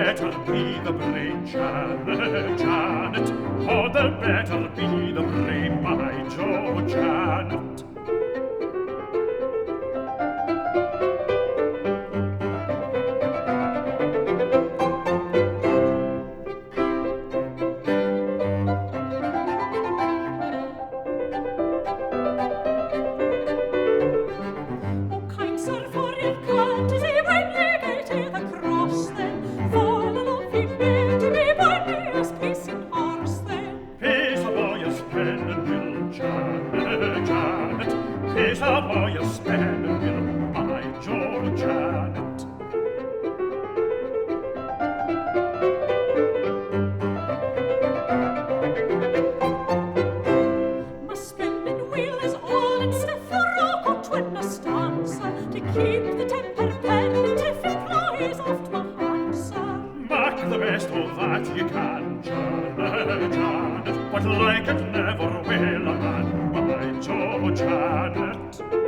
better be the brain, Janet. Oh, the better be the brain, my Jo Janet. Here's a boy a spending will, my Jo Janet. My spending wheel is all in stiff for rock or twin a stanza to keep the temper penitent employees oft my answer. Make the best of that you can, Janet, but like it never will a man, my Jo Janet.